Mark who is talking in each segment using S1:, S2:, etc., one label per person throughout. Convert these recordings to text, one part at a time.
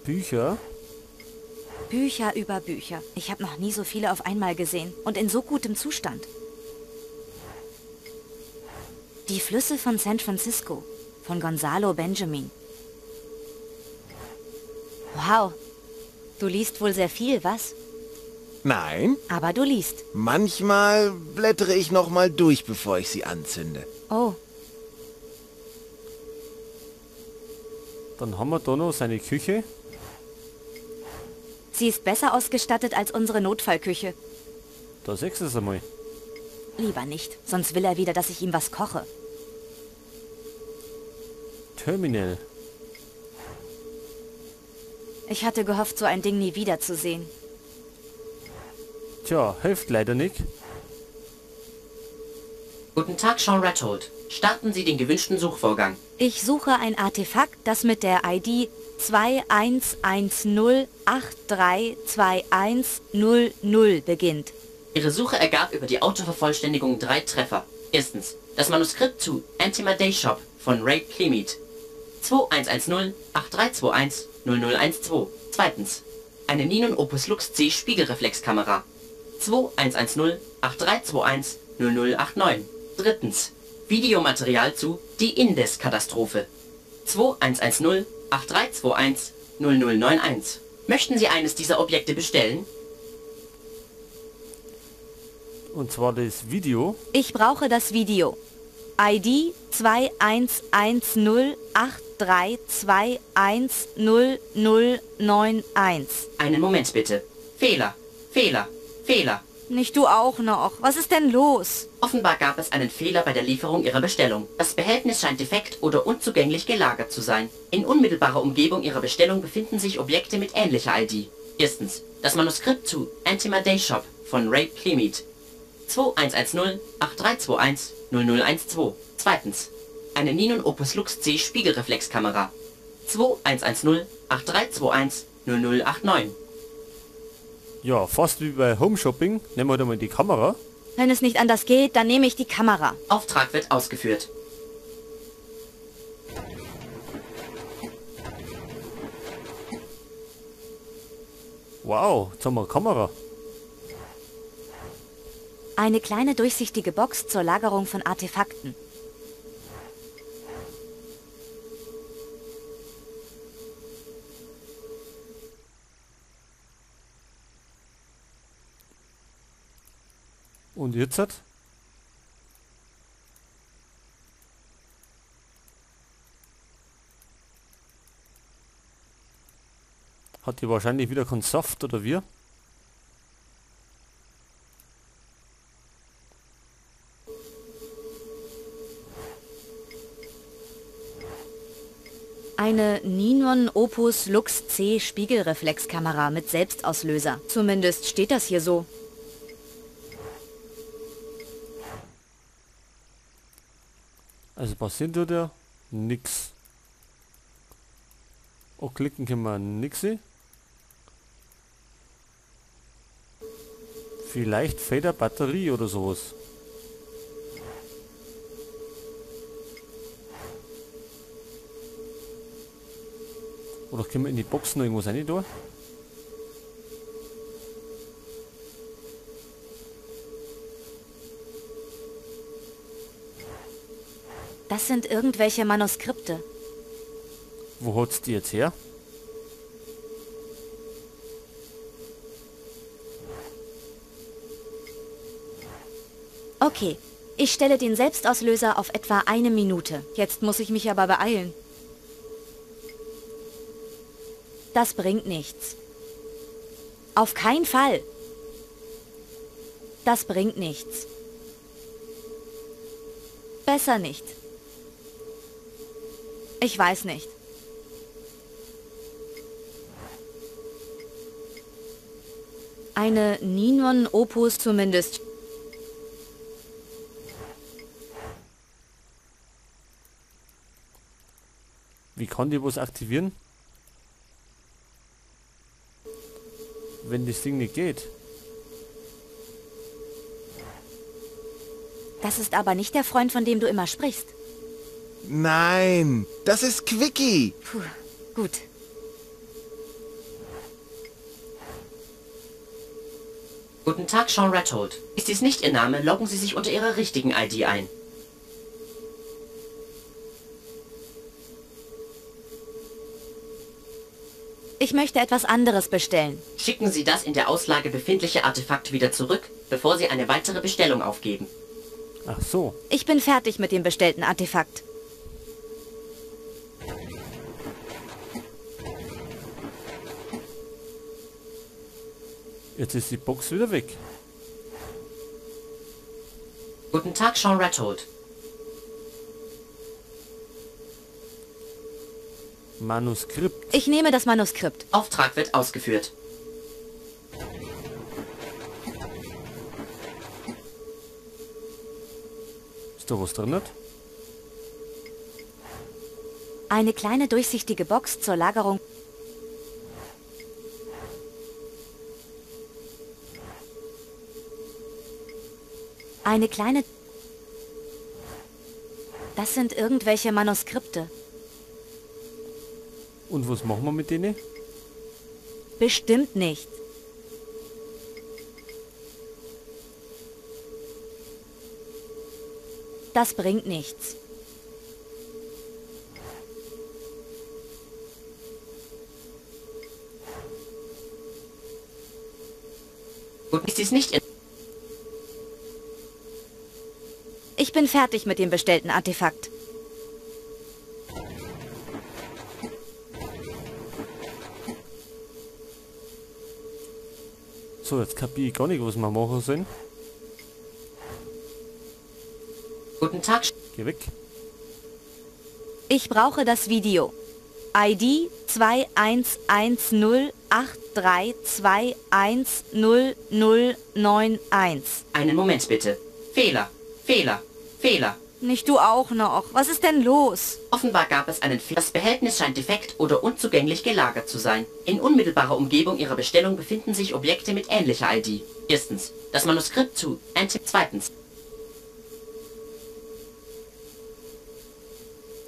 S1: Bücher.
S2: Bücher über Bücher. Ich habe noch nie so viele auf einmal gesehen und in so gutem Zustand. Die Flüsse von San Francisco, von Gonzalo Benjamin. Wow, du liest wohl sehr viel, was?
S3: Nein,
S2: Aber du liest.
S3: manchmal blättere ich noch mal durch, bevor ich sie anzünde.
S2: Oh,
S1: Dann haben wir da noch seine Küche.
S2: sie ist besser ausgestattet als unsere Notfallküche.
S1: Da siehst du es einmal.
S2: Lieber nicht, sonst will er wieder, dass ich ihm was koche.
S1: Terminal.
S2: Ich hatte gehofft, so ein Ding nie wiederzusehen.
S1: Tja, hilft leider nicht.
S4: Guten Tag, Sean Rathold. Starten Sie den gewünschten Suchvorgang.
S2: Ich suche ein Artefakt, das mit der ID 2110832100 beginnt.
S4: Ihre Suche ergab über die Autovervollständigung 3 Treffer. Erstens, das Manuskript zu Antimaday Shop von Ray Clemete. 211083210012. Zweitens, eine Ninon Opus Lux C Spiegelreflexkamera. 211083210089. Drittens, Videomaterial zu Die Indes-Katastrophe. 211083210091. Möchten Sie eines dieser Objekte bestellen?
S1: Und zwar das Video.
S2: Ich brauche das Video. ID 211083210091.
S4: Einen Moment bitte. Fehler, Fehler, Fehler.
S2: Nicht du auch noch. Was ist denn los?
S4: Offenbar gab es einen Fehler bei der Lieferung Ihrer Bestellung. Das Behältnis scheint defekt oder unzugänglich gelagert zu sein. In unmittelbarer Umgebung Ihrer Bestellung befinden sich Objekte mit ähnlicher ID. Erstens, das Manuskript zu Antimaday Shop von Ray Clemete. 211083210012. Zweitens, eine Ninon Opus Lux C Spiegelreflexkamera. 211083210089.
S1: Ja, fast wie bei Home Shopping. Nehmen wir da mal die Kamera.
S2: Wenn es nicht anders geht, dann nehme ich die Kamera.
S4: Auftrag wird ausgeführt.
S1: Wow, jetzt haben wir eine Kamera.
S2: Eine kleine durchsichtige Box zur Lagerung von Artefakten.
S1: Und jetzt hat? Hat die wahrscheinlich wieder keinen Saft oder wie?
S2: Eine Ninon Opus Lux C Spiegelreflexkamera mit Selbstauslöser. Zumindest steht das hier so.
S1: Also passiert tut ja nix. Auch klicken können wir nix. Vielleicht fehlt eine Batterie oder sowas. Oder können wir in die Boxen irgendwas rein da?
S2: Das sind irgendwelche Manuskripte.
S1: Wo holt's die jetzt her?
S2: Okay, ich stelle den Selbstauslöser auf etwa 1 Minute. Jetzt muss ich mich aber beeilen. Das bringt nichts. Auf keinen Fall. Das bringt nichts. Besser nicht. Ich weiß nicht. Eine Ninon Opus zumindest.
S1: Wie kann die was aktivieren? Wenn das Ding nicht geht.
S2: Das ist aber nicht der Freund, von dem du immer sprichst.
S3: Nein, das ist Quickie.
S2: Puh, gut.
S4: Guten Tag, Sean Rathold. Ist dies nicht Ihr Name, loggen Sie sich unter Ihrer richtigen ID ein.
S2: Ich möchte etwas anderes bestellen.
S4: Schicken Sie das in der Auslage befindliche Artefakt wieder zurück, bevor Sie eine weitere Bestellung aufgeben.
S1: Ach so.
S2: Ich bin fertig mit dem bestellten Artefakt.
S1: Jetzt ist die Box wieder weg.
S4: Guten Tag, Sean Rathold.
S1: Manuskript.
S2: Ich nehme das Manuskript.
S4: Auftrag wird ausgeführt.
S1: Ist da was drin?
S2: Eine kleine durchsichtige Box zur Lagerung. Eine kleine... Das sind irgendwelche Manuskripte.
S1: Und was machen wir mit denen?
S2: Bestimmt nicht. Das bringt nichts.
S4: Gut, ist dies nicht Ihr...
S2: Ich bin fertig mit dem bestellten Artefakt.
S1: So, jetzt kapiere ich gar nicht, was wir machen sollen.
S4: Guten Tag,
S1: Geh weg.
S2: Ich brauche das Video. ID 211083210091.
S4: einen Moment bitte. Fehler, Fehler, Fehler.
S2: Nicht du auch noch. Was ist denn los?
S4: Offenbar gab es einen Fehler. Das Behältnis scheint defekt oder unzugänglich gelagert zu sein. In unmittelbarer Umgebung Ihrer Bestellung befinden sich Objekte mit ähnlicher ID. Erstens, das Manuskript zu Zweitens,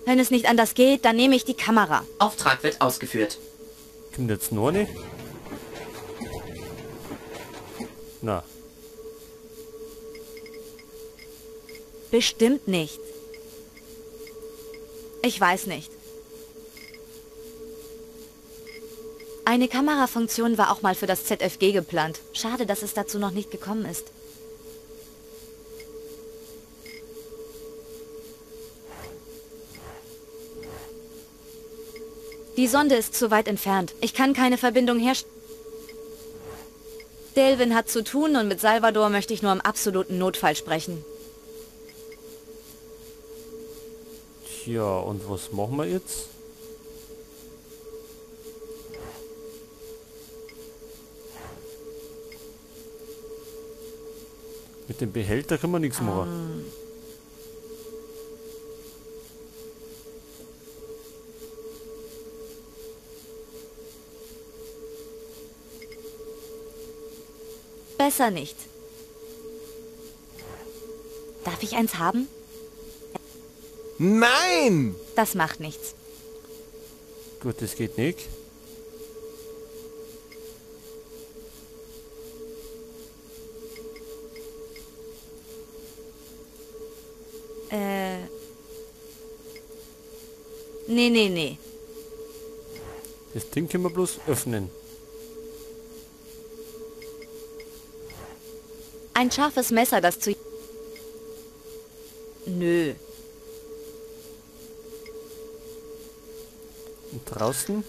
S2: Wenn es nicht anders geht, dann nehme ich die Kamera.
S4: Auftrag wird ausgeführt.
S1: Kommt jetzt noch eine? Na,
S2: Bestimmt nicht. Ich weiß nicht. Eine Kamerafunktion war auch mal für das ZFG geplant. Schade, dass es dazu noch nicht gekommen ist. Die Sonde ist zu weit entfernt. Ich kann keine Verbindung herstellen. Delvin hat zu tun und mit Salvador möchte ich nur im absoluten Notfall sprechen.
S1: tja, und was machen wir jetzt? Mit dem Behälter kann man nichts machen.
S2: Besser nicht. Darf ich eins haben?
S3: Nein!
S2: Das macht nichts.
S1: Gut, das geht nicht.
S2: Nee.
S1: Das Ding können wir bloß öffnen.
S2: Ein scharfes Messer, das zu... Nö.
S1: Und draußen?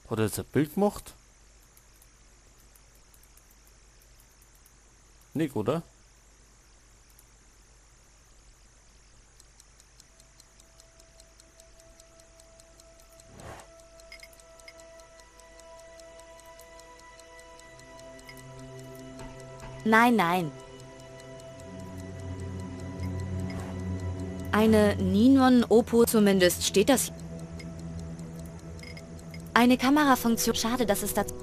S1: Hat er jetzt ein Bild gemacht? Nicht, oder?
S2: Nein. Eine Ninon Oppo, zumindest steht das. Eine Kamerafunktion. Schade, dass es dazu...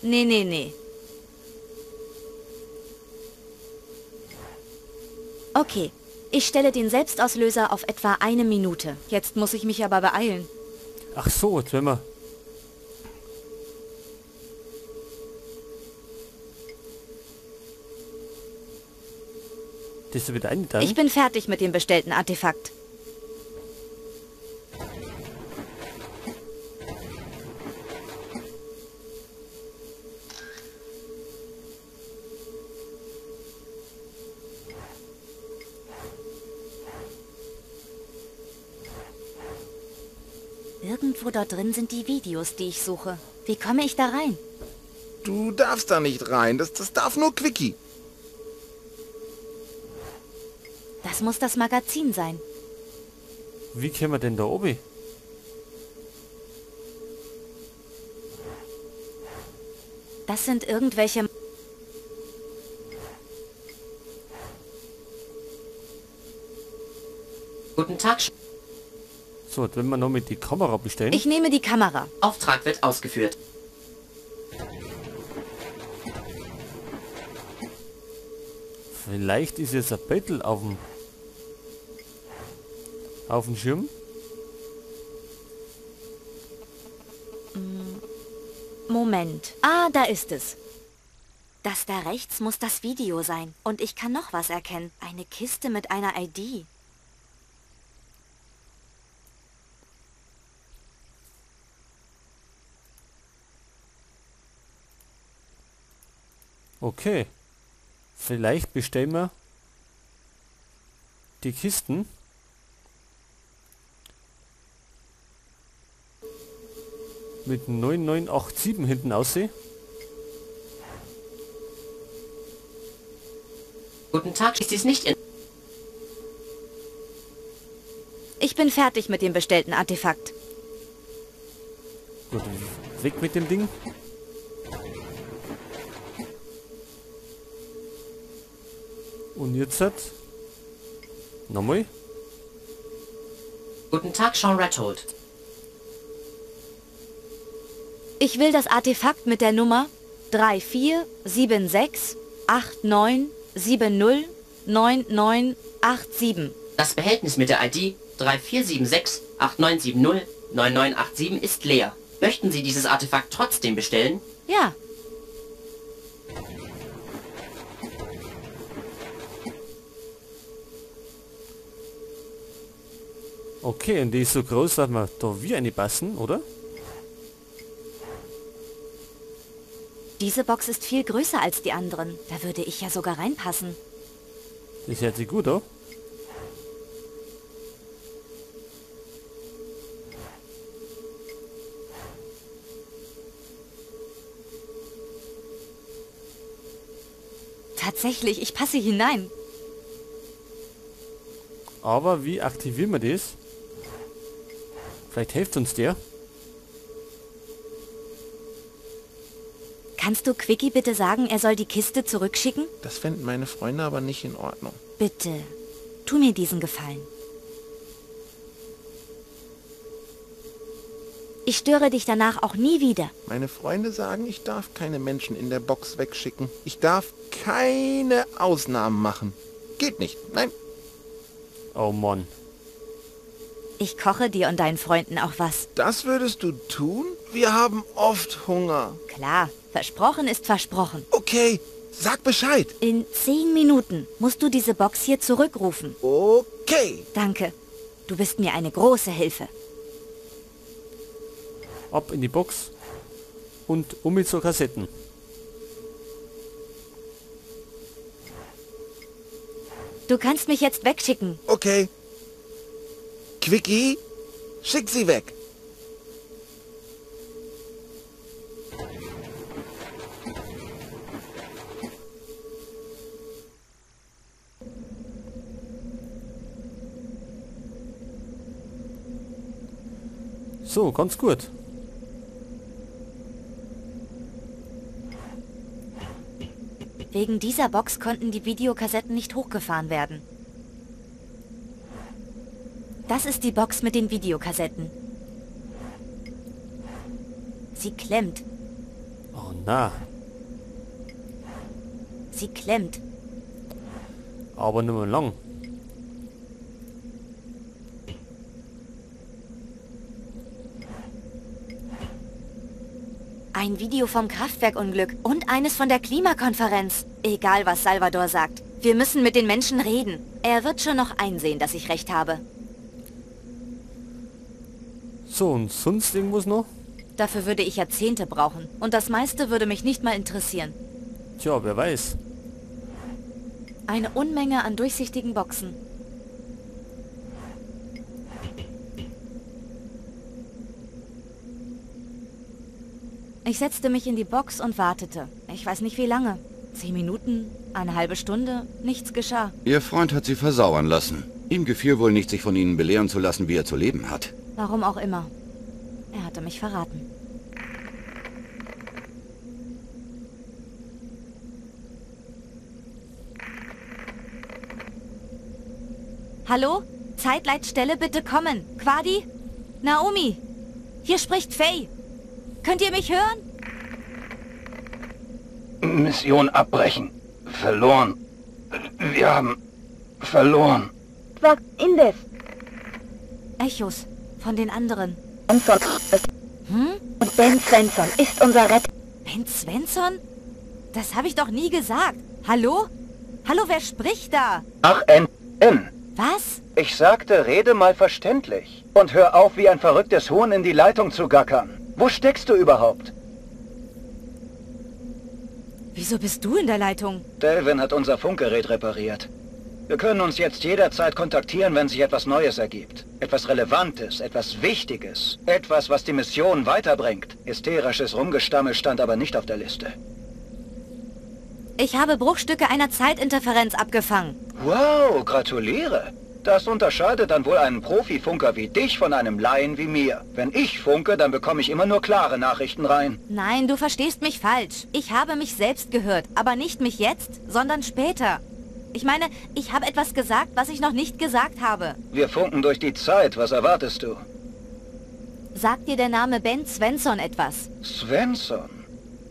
S2: Nee. Okay, ich stelle den Selbstauslöser auf etwa 1 Minute. Jetzt muss ich mich aber beeilen.
S1: Ach so, jetzt werden wir... Das ist wieder ein dann.
S2: Ich bin fertig mit dem bestellten Artefakt. Irgendwo dort drin sind die Videos, die ich suche. Wie komme ich da rein?
S3: Du darfst da nicht rein. Das darf nur Quickie.
S2: Das muss das Magazin sein.
S1: Wie können wir denn da oben?
S2: Das sind irgendwelche...
S4: Guten Tag,
S1: So, jetzt werden wir noch mit die Kamera bestellen.
S2: Ich nehme die Kamera.
S4: Auftrag wird ausgeführt.
S1: Vielleicht ist jetzt ein Battle auf dem Schirm.
S2: Moment. Ah, da ist es. Das da rechts muss das Video sein. Und ich kann noch was erkennen. Eine Kiste mit einer ID.
S1: Okay. Vielleicht bestellen wir die Kisten. Mit 9987 hinten aussehen.
S4: Guten Tag, ist dies nicht in...
S2: Ich bin fertig mit dem bestellten Artefakt.
S1: Gut, weg mit dem Ding. Und jetzt hat... Nochmal.
S4: Guten Tag, Sean Rathold.
S2: Ich will das Artefakt mit der Nummer 347689709987.
S4: Das Behältnis mit der ID 347689709987 ist leer. Möchten Sie dieses Artefakt trotzdem bestellen?
S2: Ja,
S1: Okay, und die ist so groß, dass wir da wie eine passen, oder?
S2: diese Box ist viel größer als die anderen. Da würde ich ja sogar reinpassen.
S1: Das hört sich gut an.
S2: Tatsächlich, ich passe hinein.
S1: Aber wie aktivieren wir das? Vielleicht hilft uns der.
S2: Kannst du Quickie bitte sagen, er soll die Kiste zurückschicken?
S3: Das fänden meine Freunde aber nicht in Ordnung.
S2: Bitte, tu mir diesen Gefallen. Ich störe dich danach auch nie wieder.
S3: Meine Freunde sagen, ich darf keine Menschen in der Box wegschicken. Ich darf keine Ausnahmen machen. Geht nicht. Nein.
S1: Oh Mann.
S2: Ich koche dir und deinen Freunden auch was.
S3: Das würdest du tun? Wir haben oft Hunger.
S2: Klar, versprochen ist versprochen.
S3: Okay, sag Bescheid.
S2: In 10 Minuten musst du diese Box hier zurückrufen.
S3: Okay.
S2: Danke. Du bist mir eine große Hilfe.
S1: Ab in die Box. Und um mit so Kassetten.
S2: Du kannst mich jetzt wegschicken.
S3: Okay. Quickie, schick sie weg.
S1: So, ganz gut.
S2: Wegen dieser Box konnten die Videokassetten nicht hochgefahren werden. Das ist die Box mit den Videokassetten. Sie klemmt.
S1: Oh na,
S2: Sie klemmt.
S1: aber nicht mehr lang.
S2: Ein Video vom Kraftwerkunglück und eines von der Klimakonferenz. Egal, was Salvador sagt. Wir müssen mit den Menschen reden. Er wird schon noch einsehen, dass ich recht habe.
S1: So, und sonst irgendwas noch?
S2: Dafür würde ich Jahrzehnte brauchen. Und das meiste würde mich nicht mal interessieren.
S1: Tja, wer weiß.
S2: Eine Unmenge an durchsichtigen Boxen. Ich setzte mich in die Box und wartete. Ich weiß nicht wie lange. 10 Minuten, eine halbe Stunde, nichts geschah.
S5: Ihr Freund hat sie versauern lassen. Ihm gefiel wohl nicht, sich von Ihnen belehren zu lassen, wie er zu leben hat.
S2: Warum auch immer. Er hatte mich verraten. Hallo? Zeitleitstelle, bitte kommen. Quadi? Naomi? Hier spricht Faye. Könnt ihr mich hören?
S6: Mission abbrechen. Verloren. Wir haben verloren.
S7: Was Indes?
S2: Echos. Von den anderen.
S7: Svensson. Und Ben Svensson ist unser Retter.
S2: Ben Svensson? Das habe ich doch nie gesagt. Hallo? Hallo, wer spricht da?
S6: Ach, N.
S2: Was?
S6: Ich sagte, rede mal verständlich. Und hör auf, wie ein verrücktes Huhn in die Leitung zu gackern. Wo steckst du überhaupt?
S2: Wieso bist du in der Leitung?
S6: Delvin hat unser Funkgerät repariert. Wir können uns jetzt jederzeit kontaktieren, wenn sich etwas Neues ergibt. Etwas Relevantes, etwas Wichtiges. Etwas, was die Mission weiterbringt. Hysterisches Rumgestammel stand aber nicht auf der Liste.
S2: Ich habe Bruchstücke einer Zeitinterferenz abgefangen.
S6: Wow, gratuliere. Das unterscheidet dann wohl einen Profifunker wie dich von einem Laien wie mir. Wenn ich funke, dann bekomme ich immer nur klare Nachrichten rein.
S2: Nein, du verstehst mich falsch. Ich habe mich selbst gehört, aber nicht mich jetzt, sondern später. Ich meine, ich habe etwas gesagt, was ich noch nicht gesagt habe.
S6: Wir funken durch die Zeit. Was erwartest du?
S2: Sagt dir der Name Ben Svensson etwas?
S6: Svensson?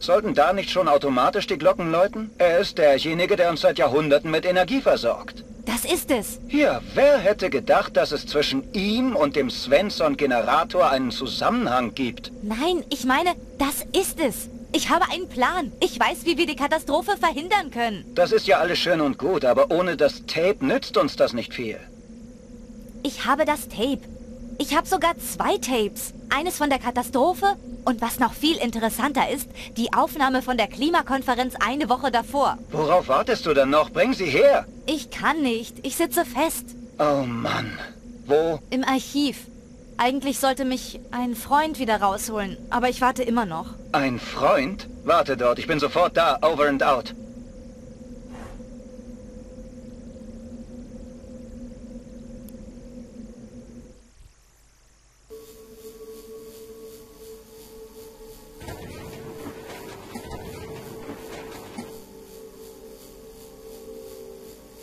S6: Sollten da nicht schon automatisch die Glocken läuten? Er ist derjenige, der uns seit Jahrhunderten mit Energie versorgt.
S2: Das ist es.
S6: Ja, wer hätte gedacht, dass es zwischen ihm und dem Svensson-Generator einen Zusammenhang gibt?
S2: Nein, ich meine, das ist es. Ich habe einen Plan. Ich weiß, wie wir die Katastrophe verhindern können.
S6: Das ist ja alles schön und gut, aber ohne das Tape nützt uns das nicht viel.
S2: Ich habe das Tape. Ich habe sogar 2 Tapes. Eines von der Katastrophe und was noch viel interessanter ist, die Aufnahme von der Klimakonferenz eine Woche davor.
S6: Worauf wartest du denn noch? Bring sie her!
S2: Ich kann nicht. Ich sitze fest.
S6: Oh Mann. Wo?
S2: Im Archiv. Eigentlich sollte mich ein Freund wieder rausholen, aber ich warte immer noch.
S6: Ein Freund? Warte dort, ich bin sofort da. Over and out.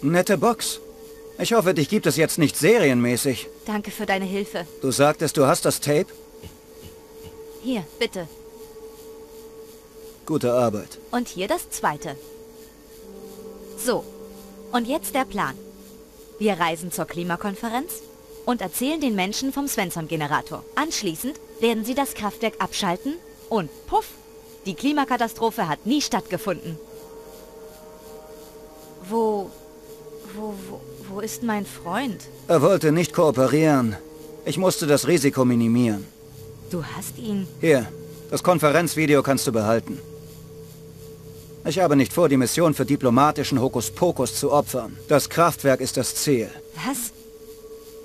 S8: Nette Box. Ich hoffe, dich gibt es jetzt nicht serienmäßig.
S2: Danke für deine Hilfe.
S8: Du sagtest, du hast das Tape?
S2: Hier, bitte.
S8: Gute Arbeit.
S2: Und hier das zweite. So, und jetzt der Plan. Wir reisen zur Klimakonferenz und erzählen den Menschen vom Svensson-Generator. Anschließend werden sie das Kraftwerk abschalten und puff, die Klimakatastrophe hat nie stattgefunden. Wo ist mein Freund?
S8: Er wollte nicht kooperieren. Ich musste das Risiko minimieren.
S2: Du hast ihn...
S8: Hier, das Konferenzvideo kannst du behalten. Ich habe nicht vor, die Mission für diplomatischen Hokuspokus zu opfern. Das Kraftwerk ist das Ziel.
S2: Was?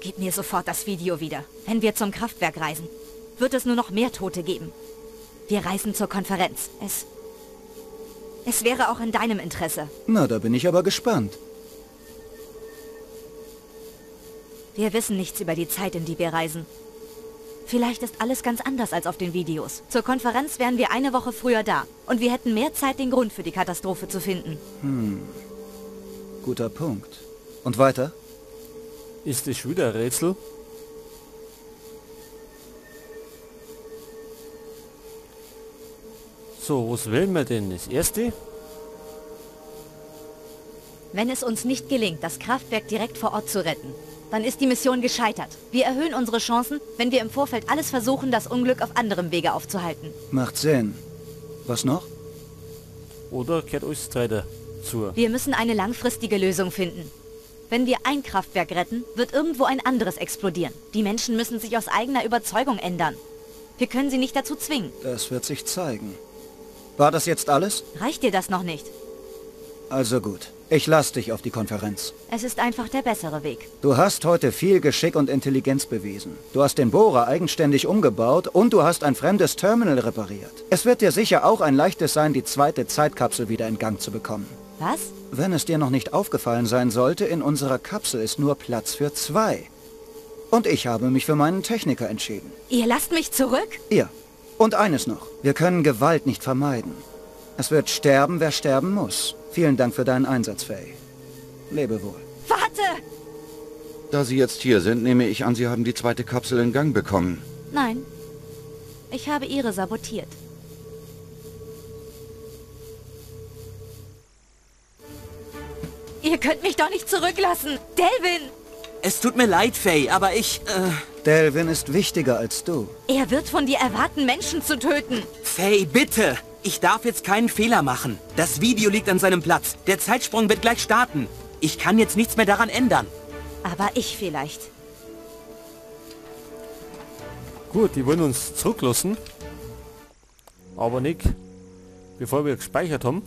S2: Gib mir sofort das Video wieder. Wenn wir zum Kraftwerk reisen, wird es nur noch mehr Tote geben. Wir reisen zur Konferenz. Es wäre auch in deinem Interesse.
S8: Na, da bin ich aber gespannt.
S2: Wir wissen nichts über die Zeit, in die wir reisen. Vielleicht ist alles ganz anders als auf den Videos. Zur Konferenz wären wir eine Woche früher da. Und wir hätten mehr Zeit, den Grund für die Katastrophe zu finden.
S8: Guter Punkt. Und weiter?
S1: Ist das schon wieder ein Rätsel? So, was wählen wir denn? Das erste?
S2: Wenn es uns nicht gelingt, das Kraftwerk direkt vor Ort zu retten, dann ist die Mission gescheitert. Wir erhöhen unsere Chancen, wenn wir im Vorfeld alles versuchen, das Unglück auf anderem Wege aufzuhalten.
S8: Macht Sinn. Was noch?
S1: Oder kehrt euch Streiter zu?
S2: Wir müssen eine langfristige Lösung finden. Wenn wir ein Kraftwerk retten, wird irgendwo ein anderes explodieren. Die Menschen müssen sich aus eigener Überzeugung ändern. Wir können sie nicht dazu zwingen.
S8: Das wird sich zeigen. War das jetzt alles?
S2: Reicht dir das noch nicht?
S8: Also gut. Ich lass dich auf die Konferenz.
S2: Es ist einfach der bessere Weg.
S8: Du hast heute viel Geschick und Intelligenz bewiesen. Du hast den Bohrer eigenständig umgebaut und du hast ein fremdes Terminal repariert. Es wird dir sicher auch ein leichtes sein, die zweite Zeitkapsel wieder in Gang zu bekommen.
S2: Was?
S8: Wenn es dir noch nicht aufgefallen sein sollte, in unserer Kapsel ist nur Platz für 2. Und ich habe mich für meinen Techniker entschieden.
S2: Ihr lasst mich zurück?
S8: Ja. Und eines noch. Wir können Gewalt nicht vermeiden. Es wird sterben, wer sterben muss. Vielen Dank für deinen Einsatz, Faye. Lebe wohl.
S2: Warte!
S5: Da Sie jetzt hier sind, nehme ich an, Sie haben die zweite Kapsel in Gang bekommen.
S2: Nein. Ich habe ihre sabotiert. Ihr könnt mich doch nicht zurücklassen! Delvin!
S9: Es tut mir leid, Faye, aber
S8: Delvin ist wichtiger als du.
S2: Er wird von dir erwarten, Menschen zu töten.
S9: Faye, bitte! Ich darf jetzt keinen Fehler machen. Das Video liegt an seinem Platz. Der Zeitsprung wird gleich starten. Ich kann jetzt nichts mehr daran ändern.
S2: Aber ich vielleicht.
S1: Gut, die wollen uns zurücklassen. Aber nicht, bevor wir gespeichert haben.